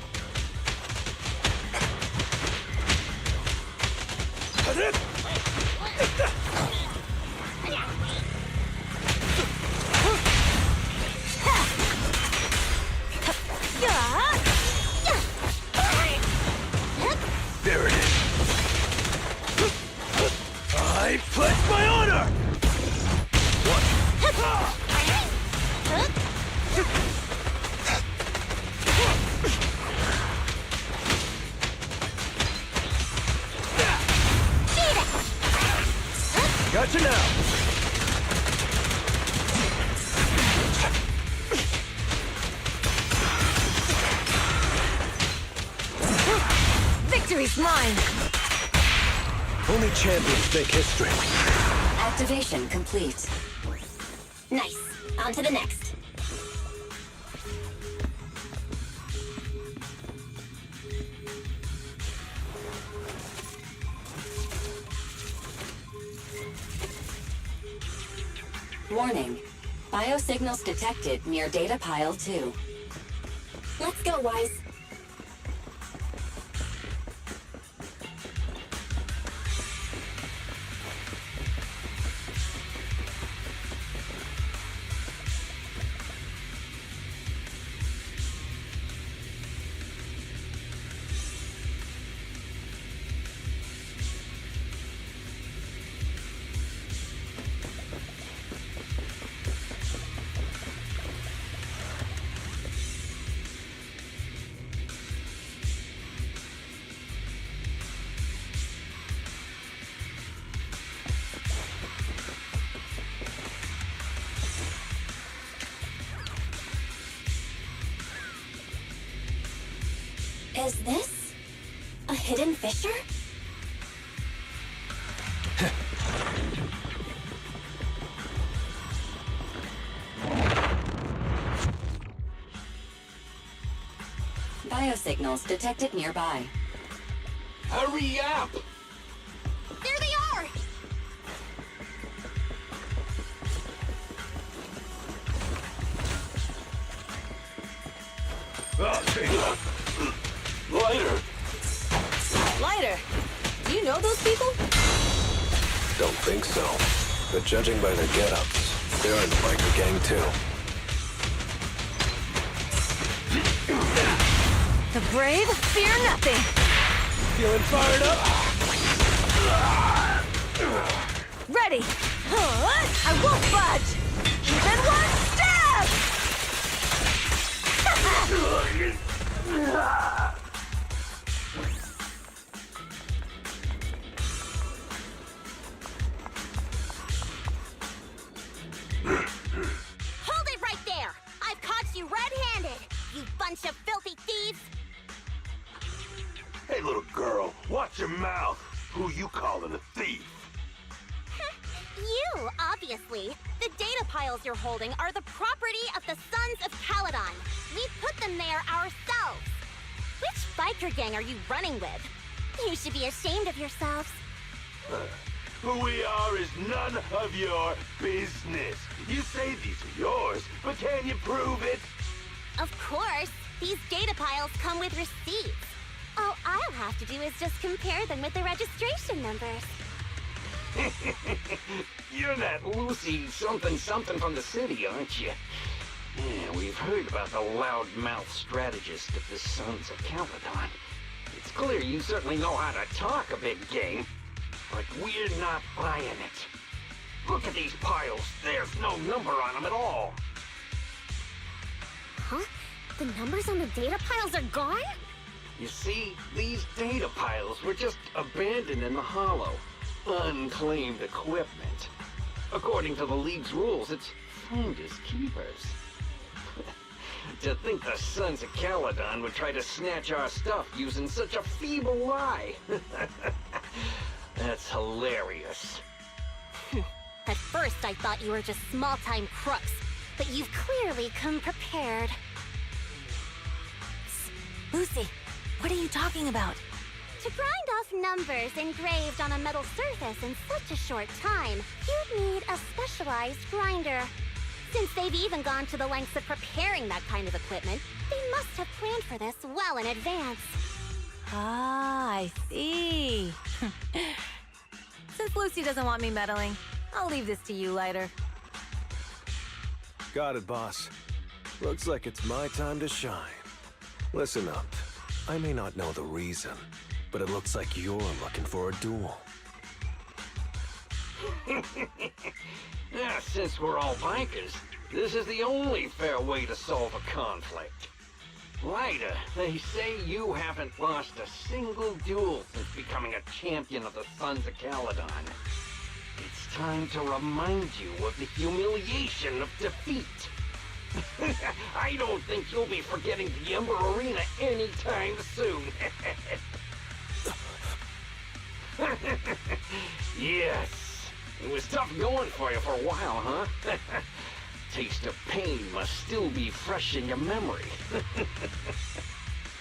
There it is. I pledge my honor! Gotcha now! Victory's mine! Only champions make history. Activation complete. Nice. On to the next. Warning. Biosignals detected near data pile 2. Let's go, Wise. Is this a hidden fissure? Biosignals detected nearby. Hurry up! There they are! Lighter! Lighter, do you know those people? Don't think so. But judging by their get-ups, they're in the biker gang too. The brave fear nothing. Feeling fired up? Ready. I won't budge. Even one step! Hold it right there! I've caught you red-handed, you bunch of filthy thieves! Hey, little girl, watch your mouth. Who you calling a thief? You, obviously. The data piles you're holding are the property of the Sons of Caledon. We put them there ourselves. Which biker gang are you running with? You should be ashamed of yourselves. Who we are is none of your business. You say these are yours, but can you prove it? Of course. These data piles come with receipts. All I'll have to do is just compare them with the registration numbers. You're that Lucy something from the city, aren't you? Yeah, we've heard about the loudmouth strategist of the Sons of Caledon. It's clear you certainly know how to talk a big game, but we're not buying it. Look at these piles. There's no number on them at all. Huh? The numbers on the data piles are gone? You see, these data piles were just abandoned in the hollow. Unclaimed equipment. According to the League's rules, it's finders keepers. To think the Sons of Caledon would try to snatch our stuff using such a feeble lie. That's hilarious. At first, I thought you were just small-time crooks, but you've clearly come prepared. Lucy, what are you talking about? To grind off numbers engraved on a metal surface in such a short time, you'd need a specialized grinder. Since they've even gone to the lengths of preparing that kind of equipment, they must have planned for this well in advance. Ah, I see. Since Lucy doesn't want me meddling, I'll leave this to you, Lighter. Got it, boss. Looks like it's my time to shine. Listen up. I may not know the reason, but it looks like you're looking for a duel. Since we're all bikers, this is the only fair way to solve a conflict. Ryder, they say you haven't lost a single duel since becoming a champion of the Sons of Caledon. It's time to remind you of the humiliation of defeat. I don't think you'll be forgetting the Ember Arena anytime soon. Yes. It was tough going for you for a while, huh? Taste of pain must still be fresh in your memory.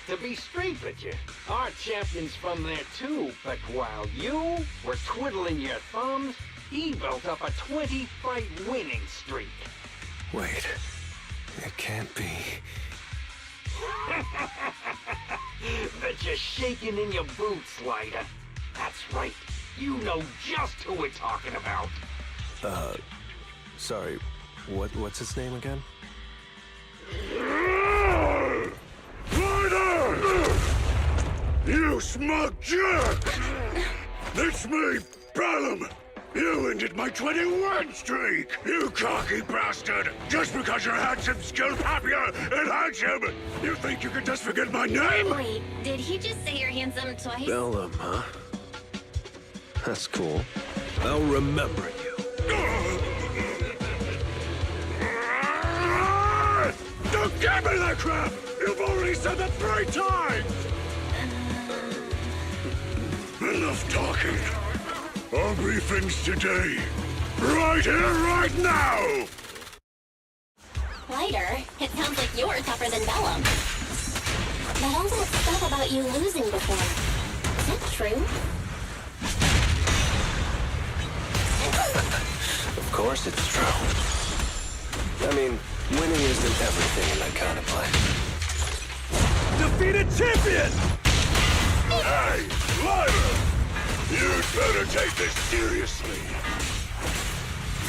To be straight with you, our champion's from there too, but while you were twiddling your thumbs, he built up a 20-fight winning streak. Wait, it can't be. Bet you're shaking in your boots, Lighter. That's right. You know just who we're talking about. Sorry, what's his name again? Ryder! You smug jerk! It's me, Bellum! You ended my 21 streak! You cocky bastard! Just because you're handsome, skilled, happier, and handsome! You think you can just forget my name? Wait, did he just say you're handsome twice? Bellum, huh? That's cool. I'll remember you. Don't give me that crap! You've already said that 3 times! Enough talking. I'll brief things today. Right here, right now! Lighter, it sounds like you're tougher than Bellum. But all that stuff about you losing before, is that true? Of course it's true. I mean, winning isn't everything in that kind of play. Defeated champion! Hey, Lyra! You'd better take this seriously.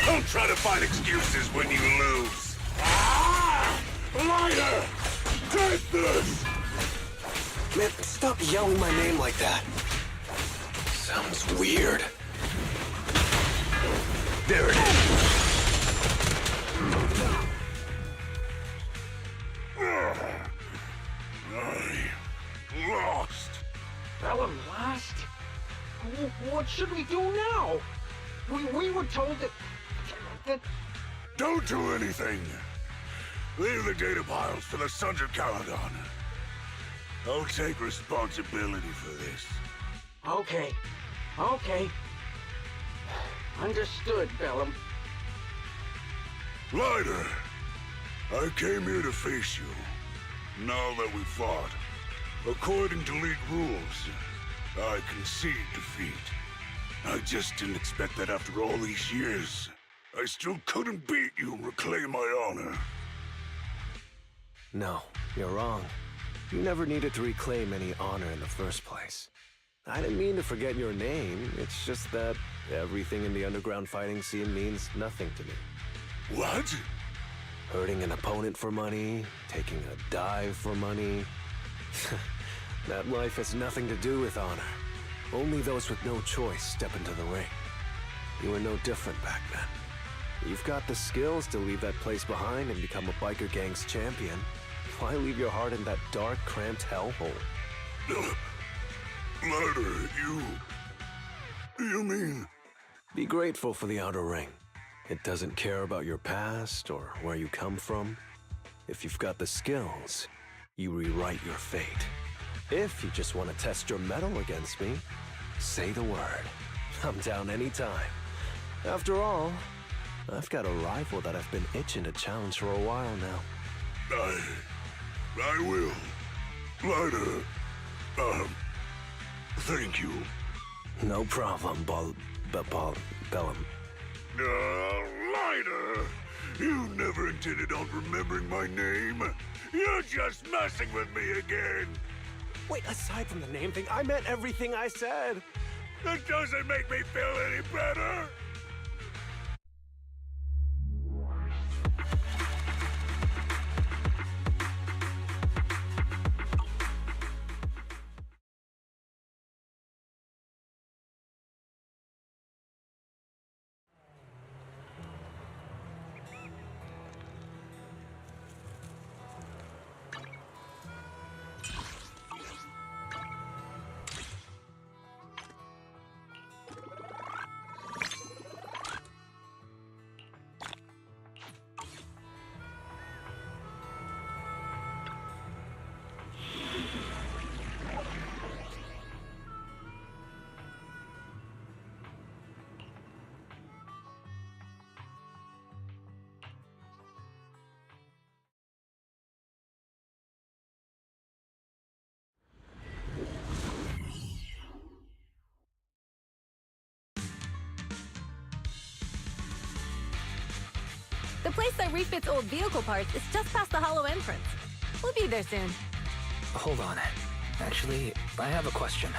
Don't try to find excuses when you lose. Ah! Lyra! Take this! Man, stop yelling my name like that. Sounds weird. There it is. I lost. Bellum lost? What should we do now? We were told that... Don't do anything. Leave the data piles to the Sons of Caladon. I'll take responsibility for this. Okay. Understood, Bellum. Lighter, I came here to face you. Now that we fought, according to League rules, I concede defeat. I just didn't expect that after all these years, I still couldn't beat you and reclaim my honor. No, you're wrong. You never needed to reclaim any honor in the first place. I didn't mean to forget your name. It's just that everything in the underground fighting scene means nothing to me. What? Hurting an opponent for money, taking a dive for money. That life has nothing to do with honor. Only those with no choice step into the ring. You were no different back then. You've got the skills to leave that place behind and become a biker gang's champion. Why leave your heart in that dark, cramped hellhole? Lighter, you mean... Be grateful for the outer ring. It doesn't care about your past or where you come from. If you've got the skills, you rewrite your fate. If you just want to test your mettle against me, say the word. I'm down anytime. After all, I've got a rival that I've been itching to challenge for a while now. I will. Lighter, thank you. No problem, Bellum. Lighter! You never intended on remembering my name. You're just messing with me again. Wait, aside from the name thing, I meant everything I said. That doesn't make me feel any better. The place that refits old vehicle parts is just past the hollow entrance. We'll be there soon. Hold on. Actually, I have a question.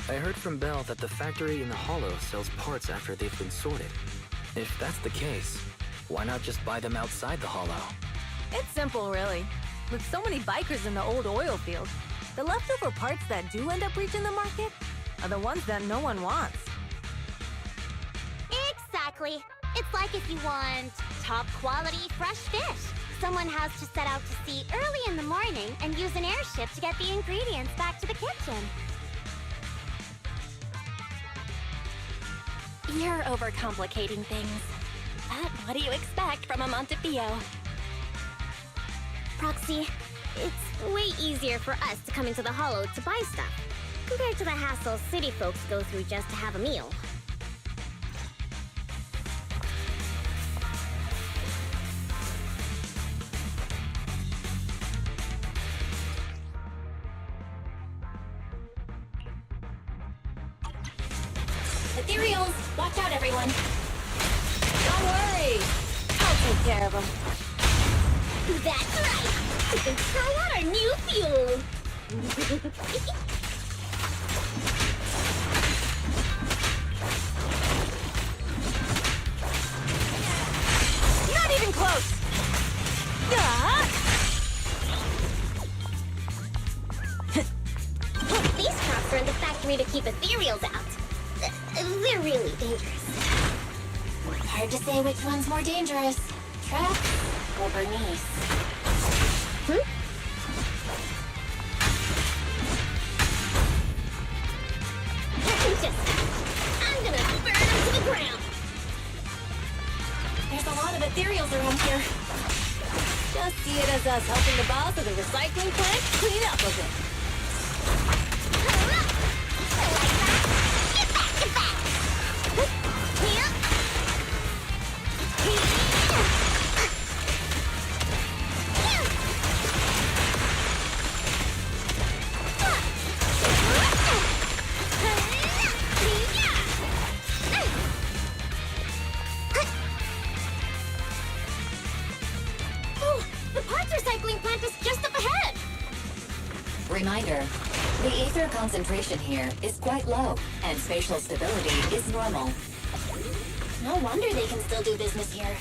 I heard from Belle that the factory in the hollow sells parts after they've been sorted. If that's the case, why not just buy them outside the hollow? It's simple, really. With so many bikers in the old oil field, the leftover parts that do end up reaching the market are the ones that no one wants. Exactly. It's like if you want top quality fresh fish. Someone has to set out to sea early in the morning and use an airship to get the ingredients back to the kitchen. You're overcomplicating things. But what do you expect from a Montefiore? Proxy, it's way easier for us to come into the hollow to buy stuff, compared to the hassle city folks go through just to have a meal. Ethereals, watch out, everyone. Don't worry. I'll take care of them. That's right! We can try out our new fuel! Not even close! These traps are in the factory to keep ethereals out. They're really dangerous. Hard to say which one's more dangerous. Trap or Bernice? I'm gonna burn them to the ground! There's a lot of ethereals around here. Just see it as us helping the boss of the recycling plant clean up a bit. Reminder, the ether concentration here is quite low, and spatial stability is normal. No wonder they can still do business here.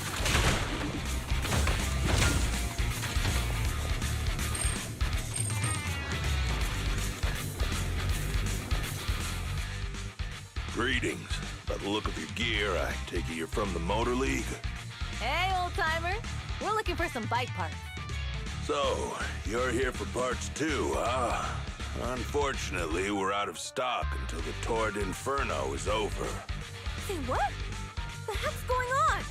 Greetings. By the look of your gear, I take it you're from the Motor League? Hey, old-timer. We're looking for some bike parts. So, you're here for parts too, huh? Unfortunately, we're out of stock until the Torrid Inferno is over. Say what? The heck's going on?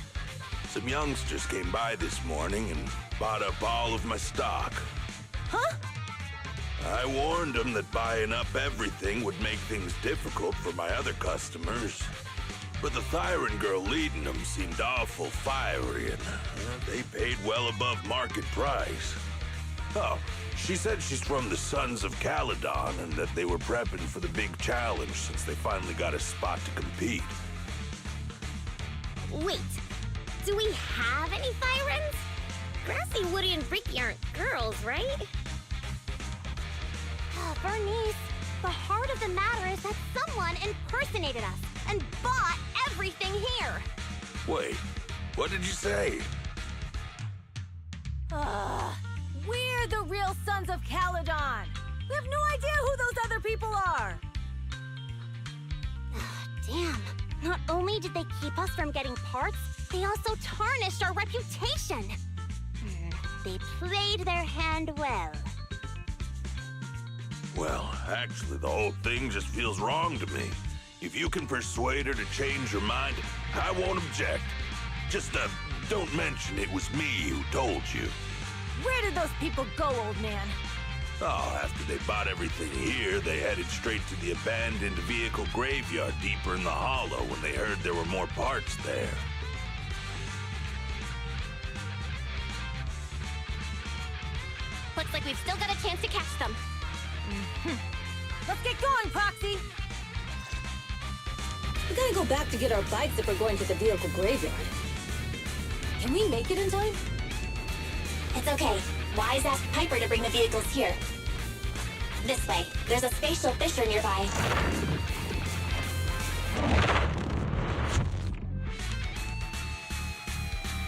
Some youngsters came by this morning and bought up all of my stock. Huh? I warned them that buying up everything would make things difficult for my other customers. But the Thyron girl leading them seemed awful fiery, and they paid well above market price. Oh, she said she's from the Sons of Caledon and that they were prepping for the big challenge since they finally got a spot to compete. Wait, do we have any Thyrans? Grassy, Woody, and Bricky aren't girls, right? Bernice, the heart of the matter is that someone impersonated us and bought everything here. Wait, what did you say? We're the real Sons of Caledon. We have no idea who those other people are. Damn. Not only did they keep us from getting parts, they also tarnished our reputation. They played their hand well. Well, actually, the whole thing just feels wrong to me. If you can persuade her to change her mind, I won't object. Just, don't mention it was me who told you. Where did those people go, old man? Oh, after they bought everything here, they headed straight to the abandoned vehicle graveyard deeper in the hollow when they heard there were more parts there. Looks like we've still got a chance to catch them. Let's get going, Proxy! We gotta go back to get our bikes if we're going to the vehicle graveyard. Can we make it in time? It's okay. Wise asked Piper to bring the vehicles here. This way. There's a spatial fissure nearby.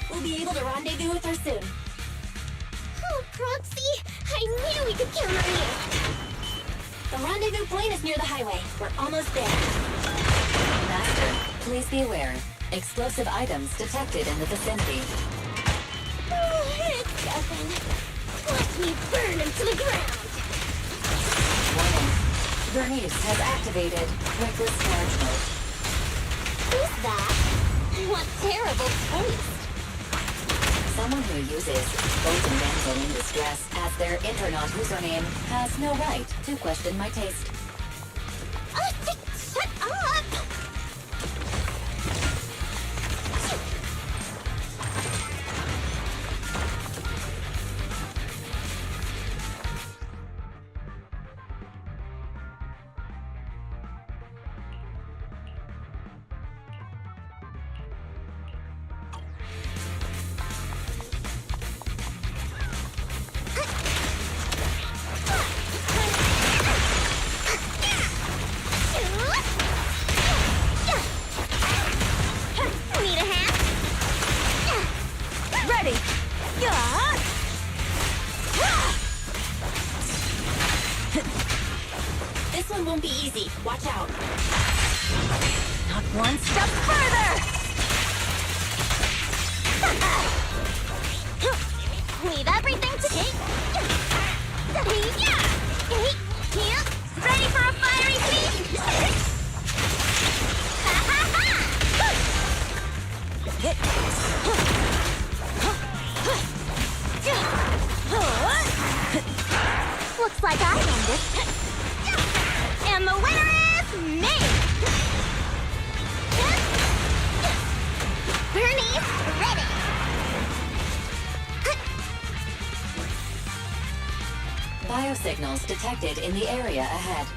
We'll be able to rendezvous with her soon. Oh, Proxy! I knew we could count on you! The rendezvous point is near the highway. We're almost there. Master, please be aware. Explosive items detected in the vicinity. Oh, it's nothing. Let me burn him to the ground! Warning. Bernice has activated reckless charge mode. Who's that? What terrible taste! Someone who uses Golden Damsel in Distress as their Internaut username has no right to question my taste. Shut up! Need a hand? Ready! This one won't be easy. Watch out. Not one step further! Leave everything to me. Ready for a fiery feast? Looks like I won this. And the winner is me! Bernie's ready! Biosignals detected in the area ahead.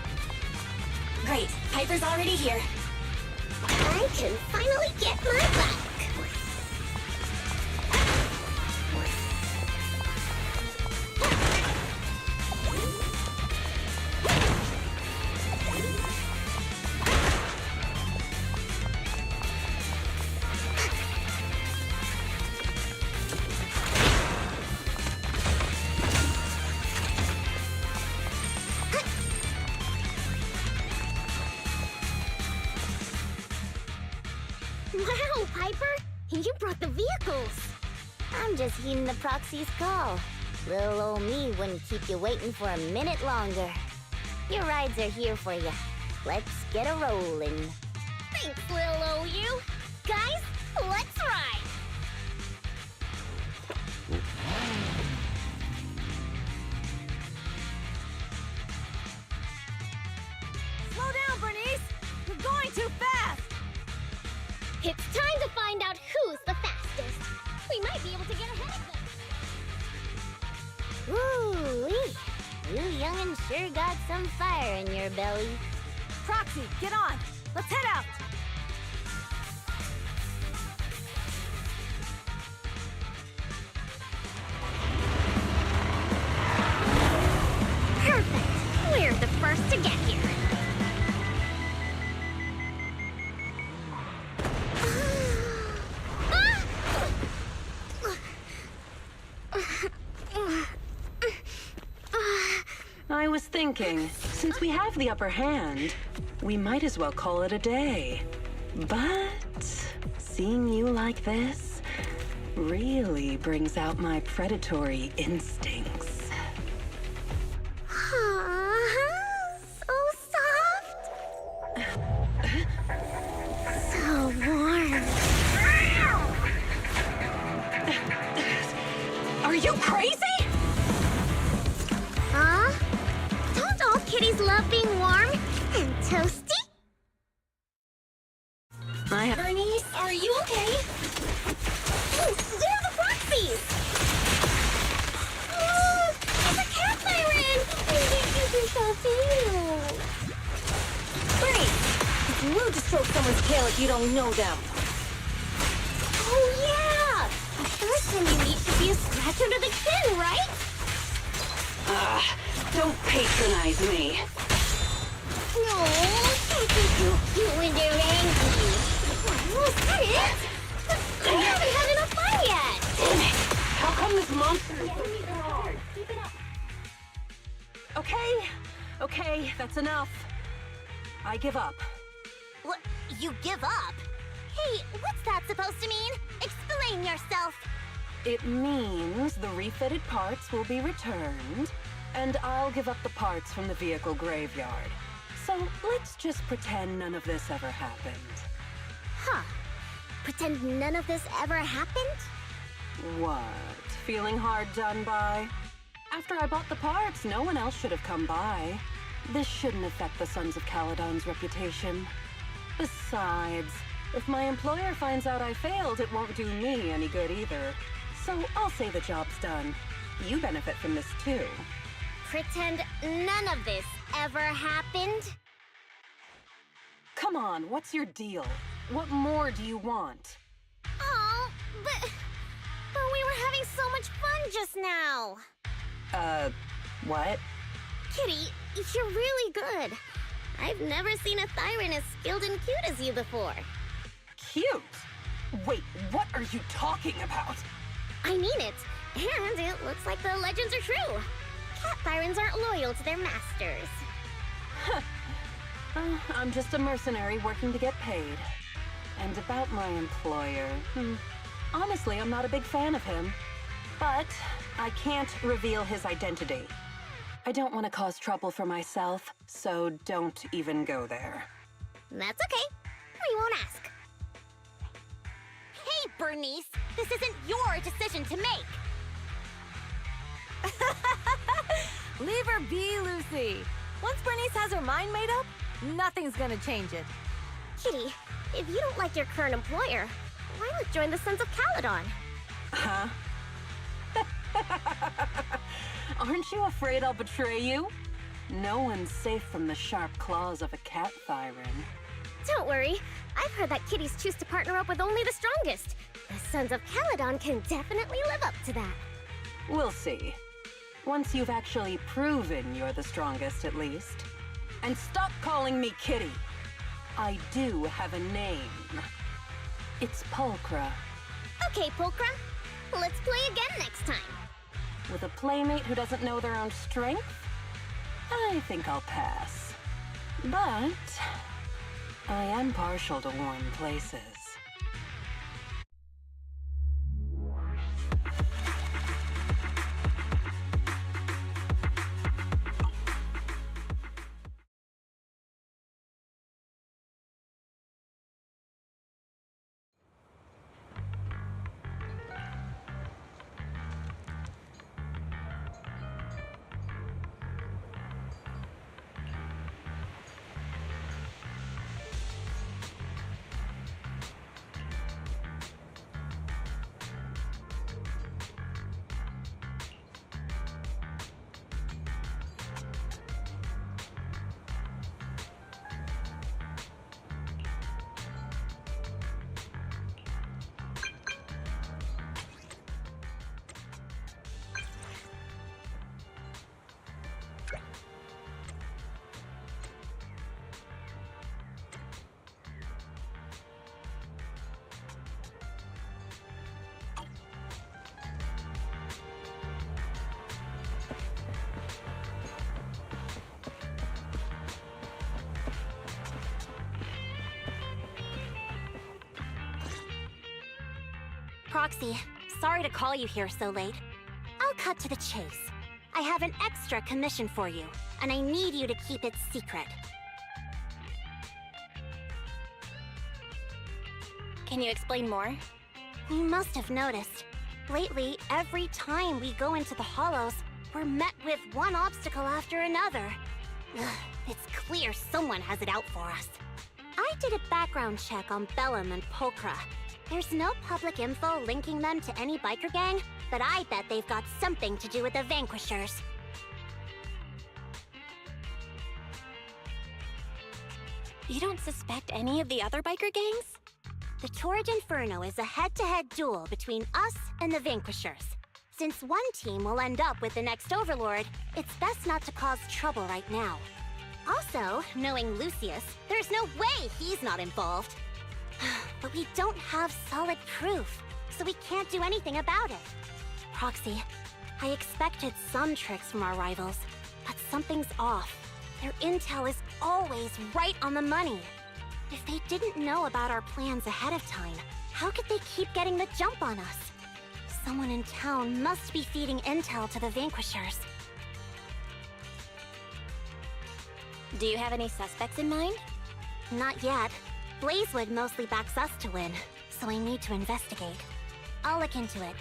Great. Piper's already here. I can finally get my back. Wow, Piper! You brought the vehicles! I'm just heeding the proxy's call. Little old me wouldn't keep you waiting for a minute longer. Your rides are here for you. Let's get a rolling. Thanks, little old you. Guys, let's ride! Slow down, Bernice! You're going too fast! It's time to find out who's the fastest. We might be able to get ahead of them. Ooh-wee. You young'un sure got some fire in your belly. Proxy, get on! Let's head out! Perfect. We're the first to get here. I was thinking, since we have the upper hand, we might as well call it a day. But seeing you like this really brings out my predatory instincts. So soft. So warm. Are you crazy? Huh? Don't all kitties love being warm and toasty? Bernice, are you okay? They're the Proxies! Oh, there's a campfire in! Bernice! It's rude to stroke someone's tail if you don't know them. Oh, yeah! catch under the skin, right? Don't patronize me. No, don't be so cute when they're angry. Was that it? We haven't had enough fun yet. Damn it! How come this monster is so strong? Okay, that's enough. I give up. What? You give up? Hey, what's that supposed to mean? Explain yourself. It means the refitted parts will be returned, and I'll give up the parts from the vehicle graveyard. So let's just pretend none of this ever happened. Huh. Pretend none of this ever happened? What? Feeling hard done by? After I bought the parts, no one else should have come by. This shouldn't affect the Sons of Caledon's reputation. Besides, if my employer finds out I failed, it won't do me any good either. So I'll say the job's done. You benefit from this too. Pretend none of this ever happened? Come on, what's your deal? What more do you want? Oh, but we were having so much fun just now. What? Kitty, you're really good. I've never seen a Thyran as skilled and cute as you before. Cute? Wait, what are you talking about? I mean it. And it looks like the legends are true. Cat Thyrans aren't loyal to their masters. I'm just a mercenary working to get paid. And about my employer, honestly, I'm not a big fan of him. But I can't reveal his identity. I don't want to cause trouble for myself, so don't even go there. That's okay. We won't ask. Hey, Bernice, this isn't your decision to make. Leave her be, Lucy. Once Bernice has her mind made up, nothing's gonna change it. Kitty, if you don't like your current employer, why not join the Sons of Caledon? Huh? Aren't you afraid I'll betray you? No one's safe from the sharp claws of a cat Thyran. Don't worry. I've heard that kitties choose to partner up with only the strongest. The Sons of Caledon can definitely live up to that. We'll see. Once you've actually proven you're the strongest, at least. And stop calling me Kitty. I do have a name. It's Pulchra. Okay, Pulchra. Let's play again next time. With a playmate who doesn't know their own strength? I think I'll pass. But I am partial to warm places. Proxy, sorry to call you here so late. I'll cut to the chase. I have an extra commission for you, and I need you to keep it secret. Can you explain more? You must have noticed. Lately, every time we go into the Hollows, we're met with one obstacle after another. Ugh, it's clear someone has it out for us. I did a background check on Bellum and Pulchra. There's no public info linking them to any biker gang, but I bet they've got something to do with the Vanquishers. You don't suspect any of the other biker gangs? The Torrid Inferno is a head-to-head duel between us and the Vanquishers. Since one team will end up with the next Overlord, it's best not to cause trouble right now. Also, knowing Lucius, there's no way he's not involved. But we don't have solid proof, so we can't do anything about it. Proxy, I expected some tricks from our rivals, but something's off. Their intel is always right on the money. If they didn't know about our plans ahead of time, how could they keep getting the jump on us? Someone in town must be feeding intel to the Vanquishers. Do you have any suspects in mind? Not yet. Blazewood mostly backs us to win, so I need to investigate. I'll look into it.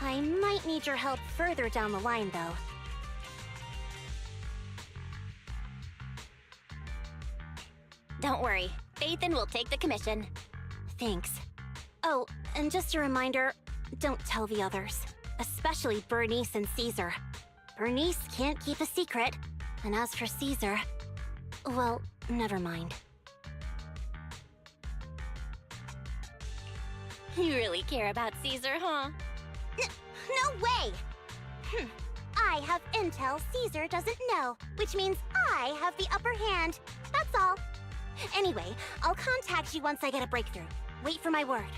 I might need your help further down the line, though. Don't worry. Phaethon will take the commission. Thanks. Oh, and just a reminder, don't tell the others. Especially Bernice and Caesar. Bernice can't keep a secret. And as for Caesar, well, never mind. You really care about Caesar, huh? No way! I have intel Caesar doesn't know, which means I have the upper hand. That's all. Anyway, I'll contact you once I get a breakthrough. Wait for my word.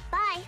Bye.